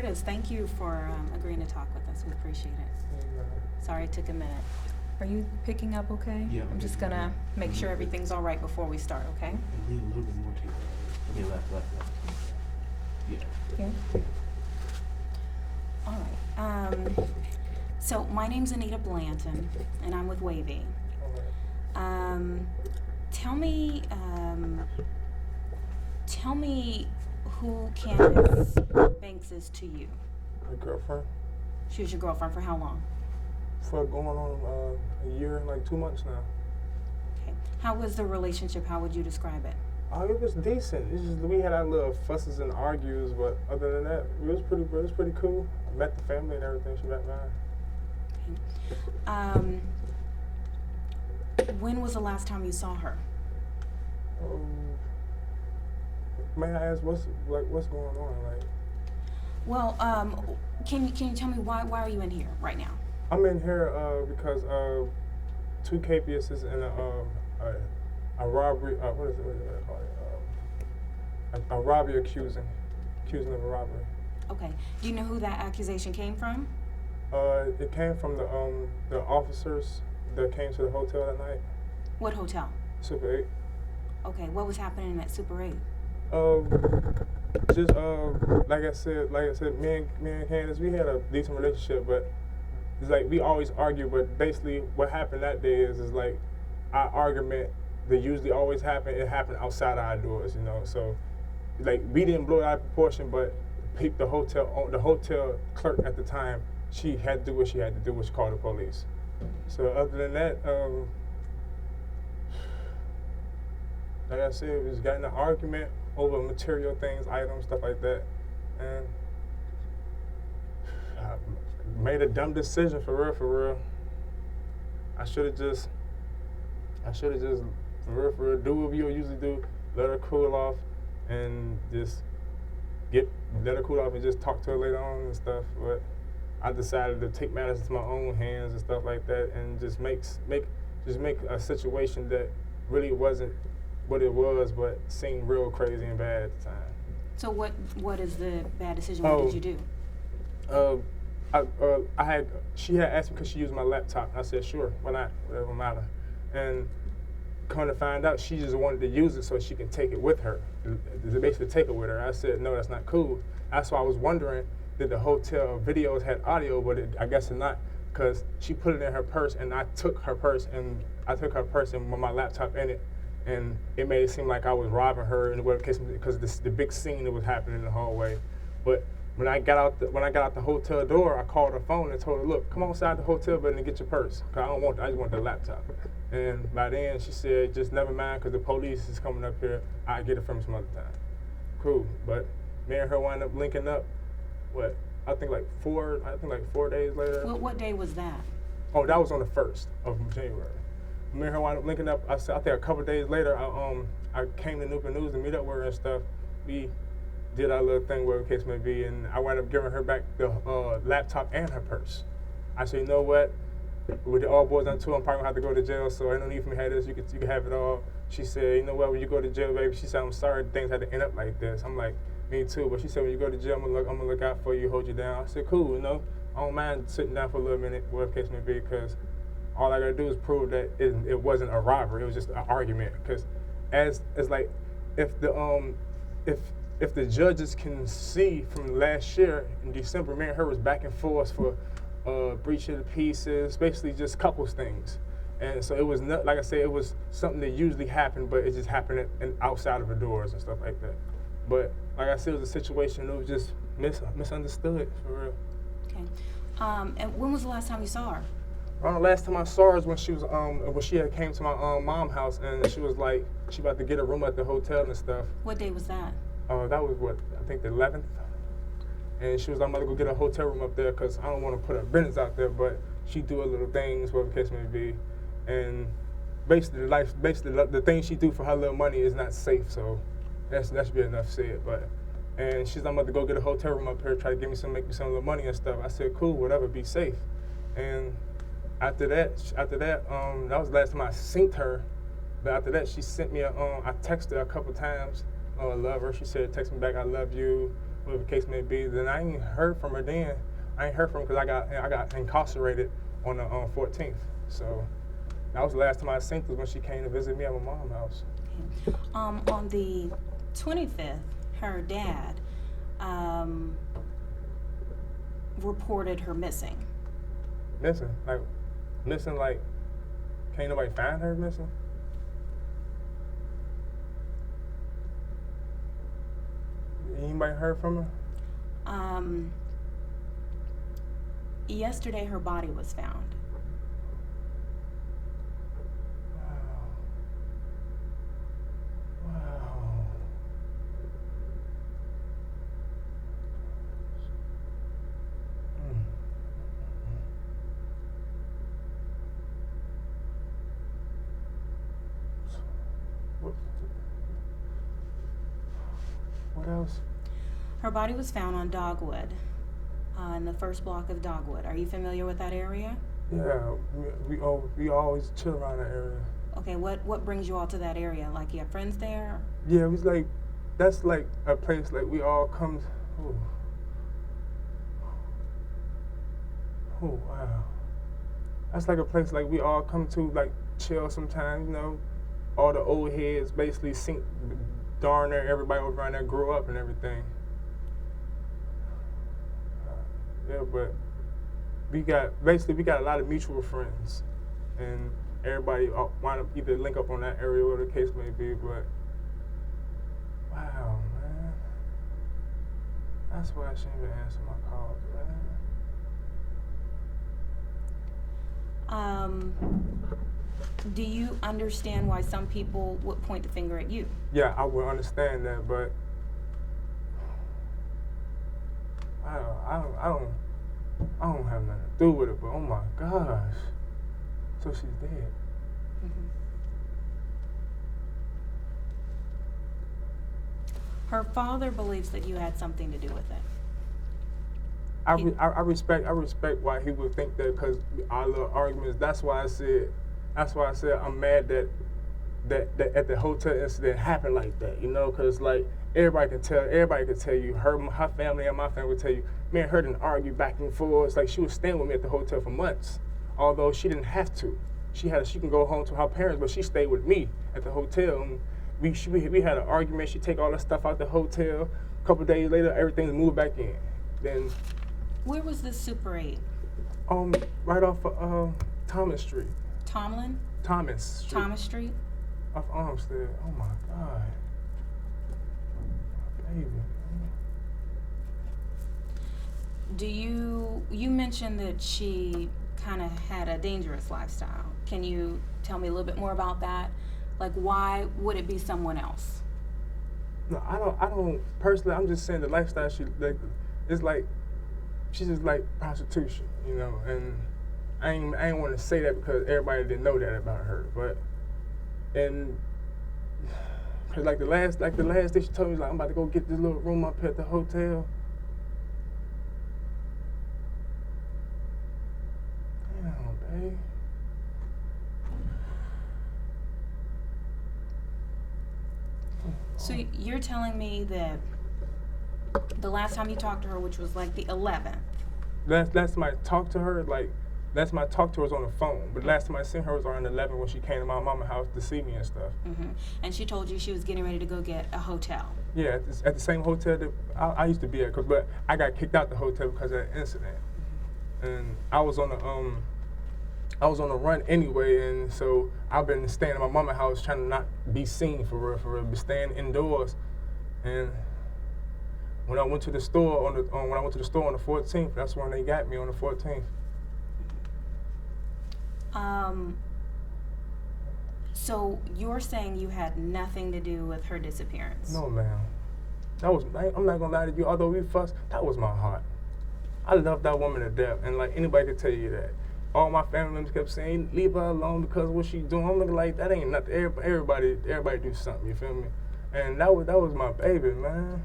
Curtis, thank you for agreeing to talk with us. We appreciate it. Sorry it took a minute. Are you picking up okay? Yeah. I'm just gonna make sure everything's all right before we start, okay? A little bit more to you. Okay, left. Yeah. Here? All right. So my name's Anita Blanton, and I'm with Wavy. Tell me who Candace Banks is to you. My girlfriend. She was your girlfriend for how long? For going on a year and like 2 months now. Okay. How was the relationship? How would you describe it? It was decent. It's just we had our little fusses and argues, but other than that, it was pretty cool. I met the family and everything. She met mine. When was the last time you saw her? May I ask what's going on? Like, well, can you tell me why are you in here right now? I'm in here because 2 capiases and a robbery. What is it called? A robbery accusing of a robbery. Okay. Do you know who that accusation came from? It came from the officers that came to the hotel that night. What hotel? Super 8. Okay. What was happening at Super 8? Just like I said, me and Candace, we had a decent relationship, but it's like we always argue. But basically, what happened that day is like our argument that usually always happen. It happened outside our doors, you know. So like we didn't blow it out of proportion, but the hotel clerk at the time, she had to do what she had to do, which called the police. So other than that, like I said, we just got in an argument over material things, items, stuff like that, and I made a dumb decision for real. I should have just for real, do what you usually do, let her cool off, and just let her cool off and just talk to her later on and stuff. But I decided to take matters into my own hands and stuff like that, and just make a situation that really wasn't what it was, but seemed real crazy and bad at the time. So what is the bad decision? What did you do? She had asked me because she used my laptop. I said, sure, why not? Whatever matter. And come to find out, she just wanted to use it so she can take it with her. Basically take it with her. I said, no, that's not cool. That's why I was wondering, did the hotel videos had audio, but I guess not, because she put it in her purse, and I took her purse and with my laptop in it, and it made it seem like I was robbing her in whatever case, because the big scene that was happening in the hallway. But when I got out the hotel door, I called her phone and told her, look, come outside the hotel building and get your purse, because I just want the laptop. And by then she said, just never mind, because the police is coming up here. I'll get it from some other time. Cool. But me and her wound up linking up. I think like 4 days later. What day was that? Oh, that was on the 1st of January. Me and her wound up linking up. I think a couple days later, I came to Newport News to meet up with her and stuff. We did our little thing, whatever the case may be, and I wound up giving her back the laptop and her purse. I said, you know what? With the all boys on tour, I'm probably gonna have to go to jail, so ain't no need for me to have this. You can have it all. She said, you know what? When you go to jail, baby, she said, I'm sorry things had to end up like this. I'm like, me too. But she said, when you go to jail, I'm gonna look out for you, hold you down. I said, cool, you know. I don't mind sitting down for a little minute, whatever the case may be, because all I gotta do is prove that it wasn't a robbery. It was just an argument. Because it's like if the judges can see from last year in December, me and her was back and forth for breach of the peace, basically just couples things. And so it was not, like I said, it was something that usually happened, but it just happened outside of the doors and stuff like that. But like I said, it was a situation that was just misunderstood for real. Okay. And when was the last time you saw her? Around the last time I saw her was when she had came to my mom's house, and she was like, she about to get a room at the hotel and stuff. What day was that? That was I think the 11th. And she was like, I'm about to go get a hotel room up there because I don't want to put her business out there, but she do her little things, whatever the case may be. And basically the things she do for her little money is not safe, so that should be enough said. And she's like, I'm about to go get a hotel room up here, try to make me some little money and stuff. I said, cool, whatever, be safe. And after that, that was the last time I seen her. But after that, she sent me I texted her a couple times. Oh, I love her. She said, text me back, I love you. whatever the case may be. Then I ain't heard from her then. I ain't heard from her because I got incarcerated on the 14th. So that was the last time I seen her, was when she came to visit me at my mom's house. On the 25th, her dad reported her missing. Missing? Like, can't nobody find her missing? Anybody heard from her? Yesterday, her body was found. Wow. What else? Her body was found on Dogwood, in the first block of Dogwood. Are you familiar with that area? Yeah, we always chill around that area. Okay, what brings you all to that area? Like, you have friends there? Yeah, it was like, that's like a place like we all come. Oh wow. That's like a place like we all come to, like, chill sometimes, you know. All the old heads basically sink darn near everybody over around there grew up and everything. Yeah, but we got a lot of mutual friends, and everybody wind up either link up on that area, whatever the case may be. But wow, man, that's why I shouldn't even answer my calls, man. Do you understand why some people would point the finger at you? Yeah, I would understand that, but I don't have nothing to do with it. But oh my gosh, so she's dead. Mm-hmm. Her father believes that you had something to do with it. I respect why he would think that, because our little arguments. That's why I said I'm mad that at the hotel incident happened like that. You know, because like everybody can tell you, her family and my family would tell you, man, her didn't argue back and forth. It's like she was staying with me at the hotel for months, although she didn't have to. She can go home to her parents, but she stayed with me at the hotel. And we had an argument. She take all the stuff out the hotel. A couple days later, everything's moved back in. Then. Where was this Super 8? Right off of Thomas Street. Tomlin? Thomas Street. Thomas Street? Off Armstead. Oh my God. Baby. You mentioned that she kind of had a dangerous lifestyle. Can you tell me a little bit more about that? Like, why would it be someone else? No, I don't personally. I'm just saying the lifestyle it's like she's just like prostitution, you know. And I ain't want to say that because everybody didn't know that about her, but cause like the last day she told me, like, I'm about to go get this little room up here at the hotel. Damn, babe. So you're telling me that the last time you talked to her, which was like the 11th. Last time I talked to her, last time I talked to her was on the phone. But last time I seen her was on the 11th when she came to my mama's house to see me and stuff. Mm-hmm. And she told you she was getting ready to go get a hotel. Yeah, at the same hotel that I used to be at, but I got kicked out the hotel because of that incident. And I was on the run anyway, and so I've been staying at my mama's house trying to not be seen for real, but staying indoors. And when I went to the store on the 14th, that's when they got me on the 14th. So you're saying you had nothing to do with her disappearance? No, ma'am. I'm not gonna lie to you. Although we fussed, that was my heart. I love that woman to death, and like anybody could tell you that. All my family members kept saying, leave her alone because of what she's doing. I'm looking like, that ain't nothing. Everybody do something, you feel me? And that was my baby, man.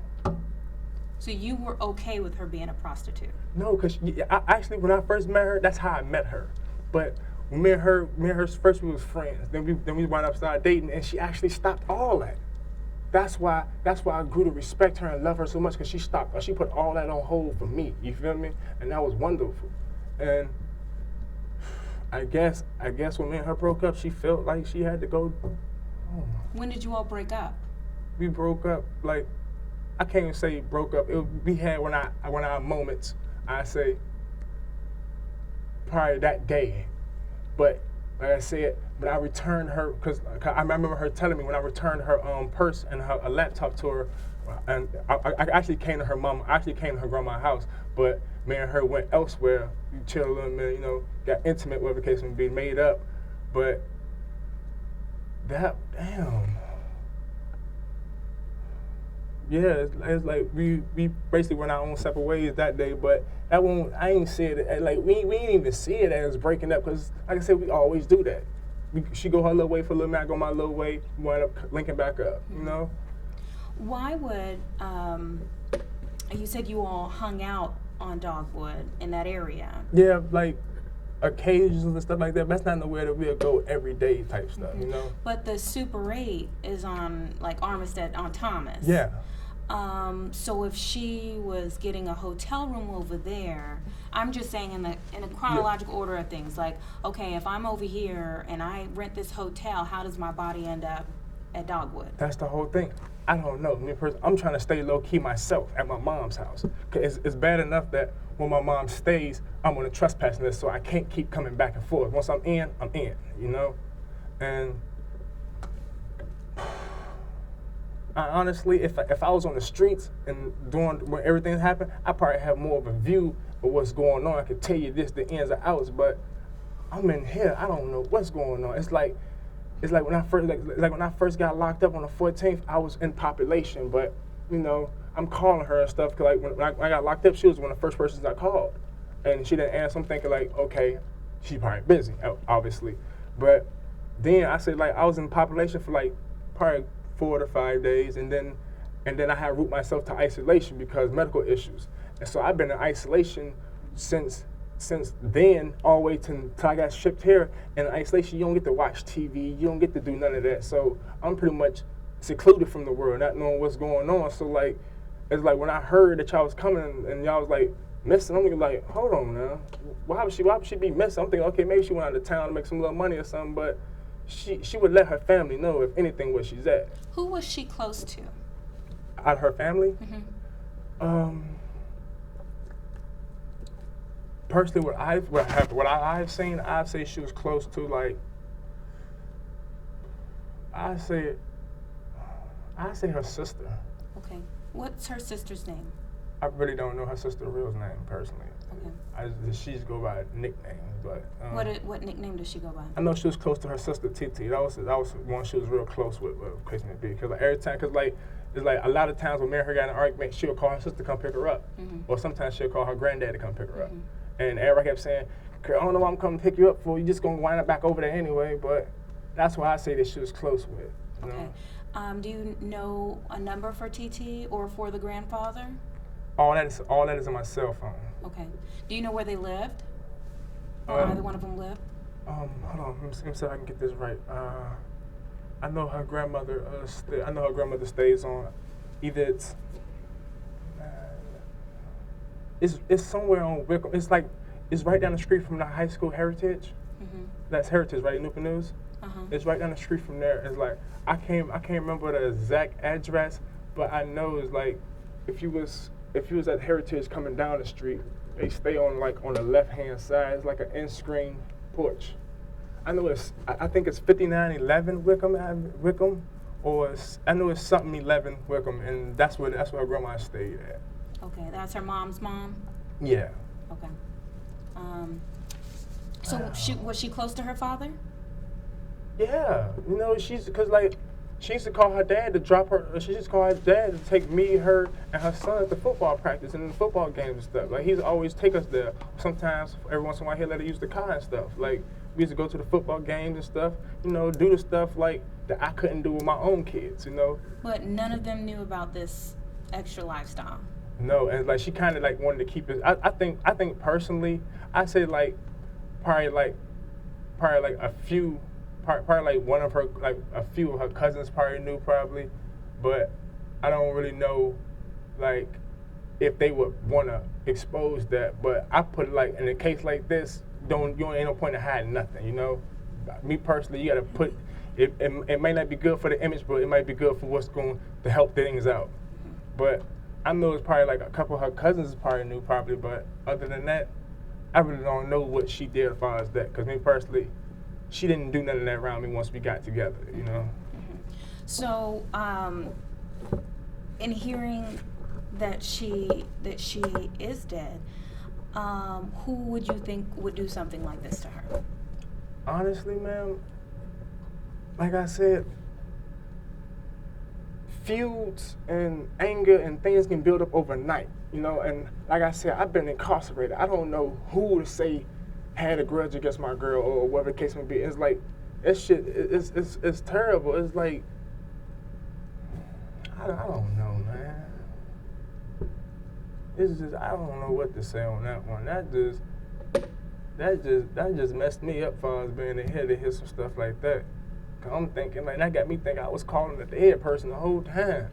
So you were okay with her being a prostitute? No, because actually when I first met her, that's how I met her. But when me and her first we was friends. Then we wound up started dating, and she actually stopped all that. that's why I grew to respect her and love her so much, because she put all that on hold for me. You feel me? And that was wonderful. And I guess when me and her broke up, she felt like she had to go. When did you all break up? We broke up, like, I can't even say broke up. We had when our moments. I say probably that day, but like I said, when I returned her, because I remember her telling me when I returned her purse and a laptop to her, and I actually came to her mom. I actually came to her grandma's house, but me and her went elsewhere. We chilled a little minute, got intimate, whatever the case may be, made up. But that, damn. Yeah, it's like we basically went our own separate ways that day, but that one, I ain't see it, like, we ain't even see it as breaking up, because, like I said, we always do that. She go her little way for a little minute, I go my little way, we wind up linking back up, Why would, you said you all hung out on Dogwood in that area? Yeah, like, occasions and stuff like that, but that's not nowhere that we'll go every day type stuff, But the Super 8 is on, like, Armistead on Thomas. Yeah. So if she was getting a hotel room over there, I'm just saying in a chronological order of things, like, okay, if I'm over here and I rent this hotel, how does my body end up at Dogwood? That's the whole thing. I don't know. I'm trying to stay low key myself at my mom's house. 'Cause it's bad enough that when my mom stays, I'm on a trespassing list, so I can't keep coming back and forth. Once I'm in, And I honestly, if I was on the streets and when everything happened, I probably have more of a view of what's going on. I could tell you the ins and outs, but I'm in here. I don't know what's going on. It's like when I first got locked up on the 14th, I was in population, but I'm calling her and stuff, because like when I got locked up, she was one of the first persons I called, and she didn't answer. I'm thinking like, okay, she's probably busy, obviously, but then I said, like, I was in population for like probably 4 to 5 days, and then I had to root myself to isolation because medical issues, and so I've been in isolation since then, all the way till I got shipped here. In isolation, you don't get to watch TV, you don't get to do none of that. So I'm pretty much secluded from the world, not knowing what's going on. So like, it's like when I heard that y'all was coming and y'all was like missing, I'm like, hold on now, why would she be missing? I'm thinking, okay, maybe she went out of town to make some little money or something, but she would let her family know, if anything, where she's at. Who was she close to? Out of her family? Mm-hmm. Personally, what I've seen, I'd say she was close to, like, I say her sister. Okay. What's her sister's name? I really don't know her sister's real name personally. Okay. She's go by nicknames, but what nickname does she go by? I know she was close to her sister TT. That was one she was real close with. Case may be, because like every time, it's like a lot of times when me and her got in an argument, she'll call her sister to come pick her up, or sometimes she'll call her granddad to come pick her up. And everybody kept saying, "Girl, I don't know what I'm coming to pick you up for. You just gonna wind up back over there anyway." But that's why I say that she was close with. Okay. Do you know a number for TT or for the grandfather? All that is on my cell phone. Okay. Do you know where they lived? Or either one of them lived? Hold on. Let me see if I can get this right. I know her grandmother. I know her grandmother stays on. Either it's somewhere on Wickham. It's right down the street from the high school Heritage. That's Heritage, right? Newport News. It's right down the street from there. It's like I can't remember the exact address, but I know it's like if you was at Heritage coming down the street, they stay on the left hand side. It's like an in-screen porch. I know I think it's 5911 Wickham, or I know it's something 11 Wickham, and that's where her grandma stayed at. Okay, that's her mom's mom? Yeah. Okay. So was she close to her father? Yeah, she used to call her dad to drop her. She used to call her dad to take me, her, and her son at the football practice and the football games and stuff. Like, he'd always take us there. Sometimes, every once in a while, he'd let her use the car and stuff. Like, we used to go to the football games and stuff. Do the stuff like that I couldn't do with my own kids. But none of them knew about this extra lifestyle. No, and like she kind of like wanted to keep it. I think personally, I say probably a few. Probably like one of her, like a few of her cousins probably knew, but I don't really know, like, if they would want to expose that. But I put it like, in a case like this, you ain't no point in hiding nothing, you know? Me personally, you got to put, it may not be good for the image, but it might be good for what's going to help things out. But I know it's probably like a couple of her cousins probably knew, but other than that, I really don't know what she did as far as that. Because me personally, she didn't do none of that around me once we got together, you know? So, in hearing that she is dead, who would you think would do something like this to her? Honestly, ma'am, like I said, feuds and anger and things can build up overnight, you know? And like I said, I've been incarcerated. I don't know who to say had a grudge against my girl or whatever the case may be. It's like, that shit, it's terrible. It's like, I don't know, man. It's just, I don't know what to say on that one. That just messed me up for us being ahead to hear some stuff like that. Cause I'm thinking, like, that got me thinking I was calling the dead person the whole time.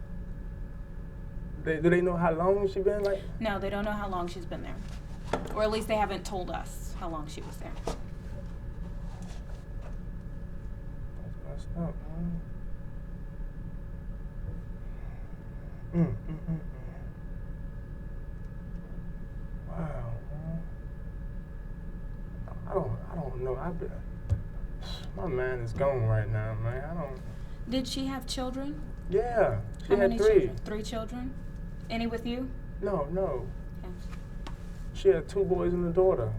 Do they know how long she been, like? No, they don't know how long she's been there. Or at least they haven't told us how long she was there. That's messed up, man. Wow, man. I don't know. My mind is gone right now, man. I don't. Did she have children? Yeah, she How had many 3. children? 3 children? Any with you? No. Okay. She had 2 boys and a daughter.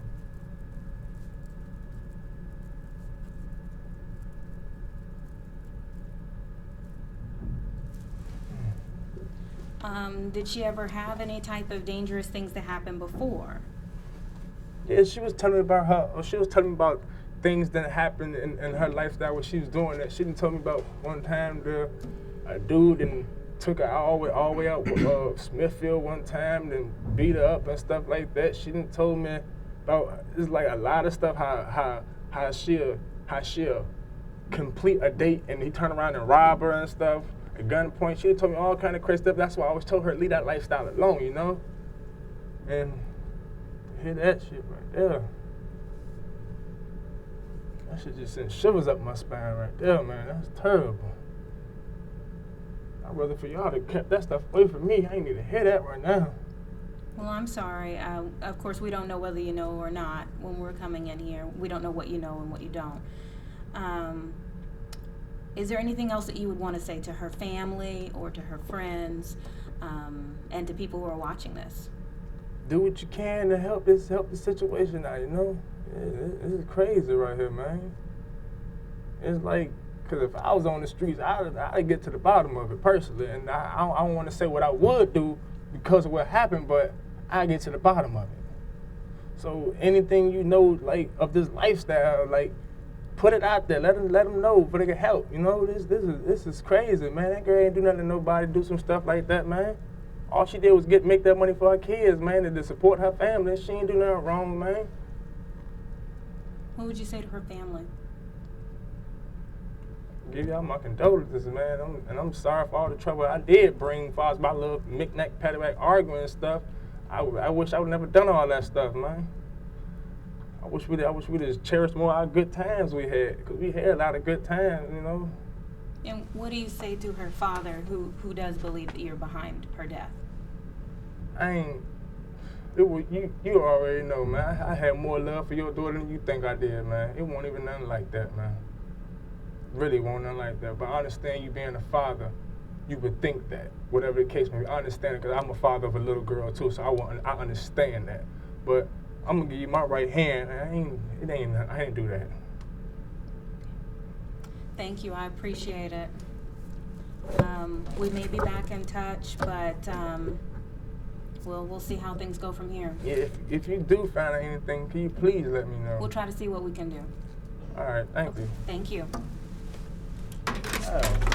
Did she ever have any type of dangerous things that happened before? Yeah, she was telling me about things that happened in her lifestyle when she was doing that. She didn't tell me about one time a dude and took her all the way out with Smithfield one time, then beat her up and stuff like that. She didn't tell me about, it's like a lot of stuff, how she'll complete a date and he turn around and rob her and stuff. At gunpoint, she told me all kind of crazy stuff. That's why I always told her to leave that lifestyle alone, you know? And hear that shit right there. That shit just sent shivers up my spine right there, man. That's terrible. I'd rather for y'all to kept that stuff away from me. I ain't need to hear that right now. Well, I'm sorry. Of course, we don't know whether you know or not when we're coming in here. We don't know what you know and what you don't. Is there anything else that you would want to say to her family or to her friends and to people who are watching this? Do what you can to help the situation out, you know? This is crazy right here, man. It's like, because if I was on the streets, I'd get to the bottom of it personally. And I don't want to say what I would do because of what happened, but I get to the bottom of it. So anything you know, like, of this lifestyle, like, put it out there. Let them know so they can help. You know, this is crazy, man. That girl ain't do nothing to nobody. Do some stuff like that, man. All she did was make that money for her kids, man, and to support her family. She ain't do nothing wrong, man. What would you say to her family? Give y'all my condolences, man. I'm sorry for all the trouble I did bring as far as my little knick-knack, paddywhack arguing and stuff. I wish I would never done all that stuff, man. I wish we'd just cherished more of our good times we had, because we had a lot of good times, you know. And what do you say to her father, who does believe that you're behind her death? You already know, man. I had more love for your daughter than you think I did, man. It won't even nothing like that, man. Really won't nothing like that. But I understand you being a father, you would think that, whatever the case may be. I understand it, because I'm a father of a little girl too, so I understand that. But I'm gonna give you my right hand. I ain't do that. Thank you. I appreciate it. We may be back in touch, but we'll see how things go from here. Yeah, if you do find out anything, can you please let me know? We'll try to see what we can do. All right, thank you. Thank you. Oh.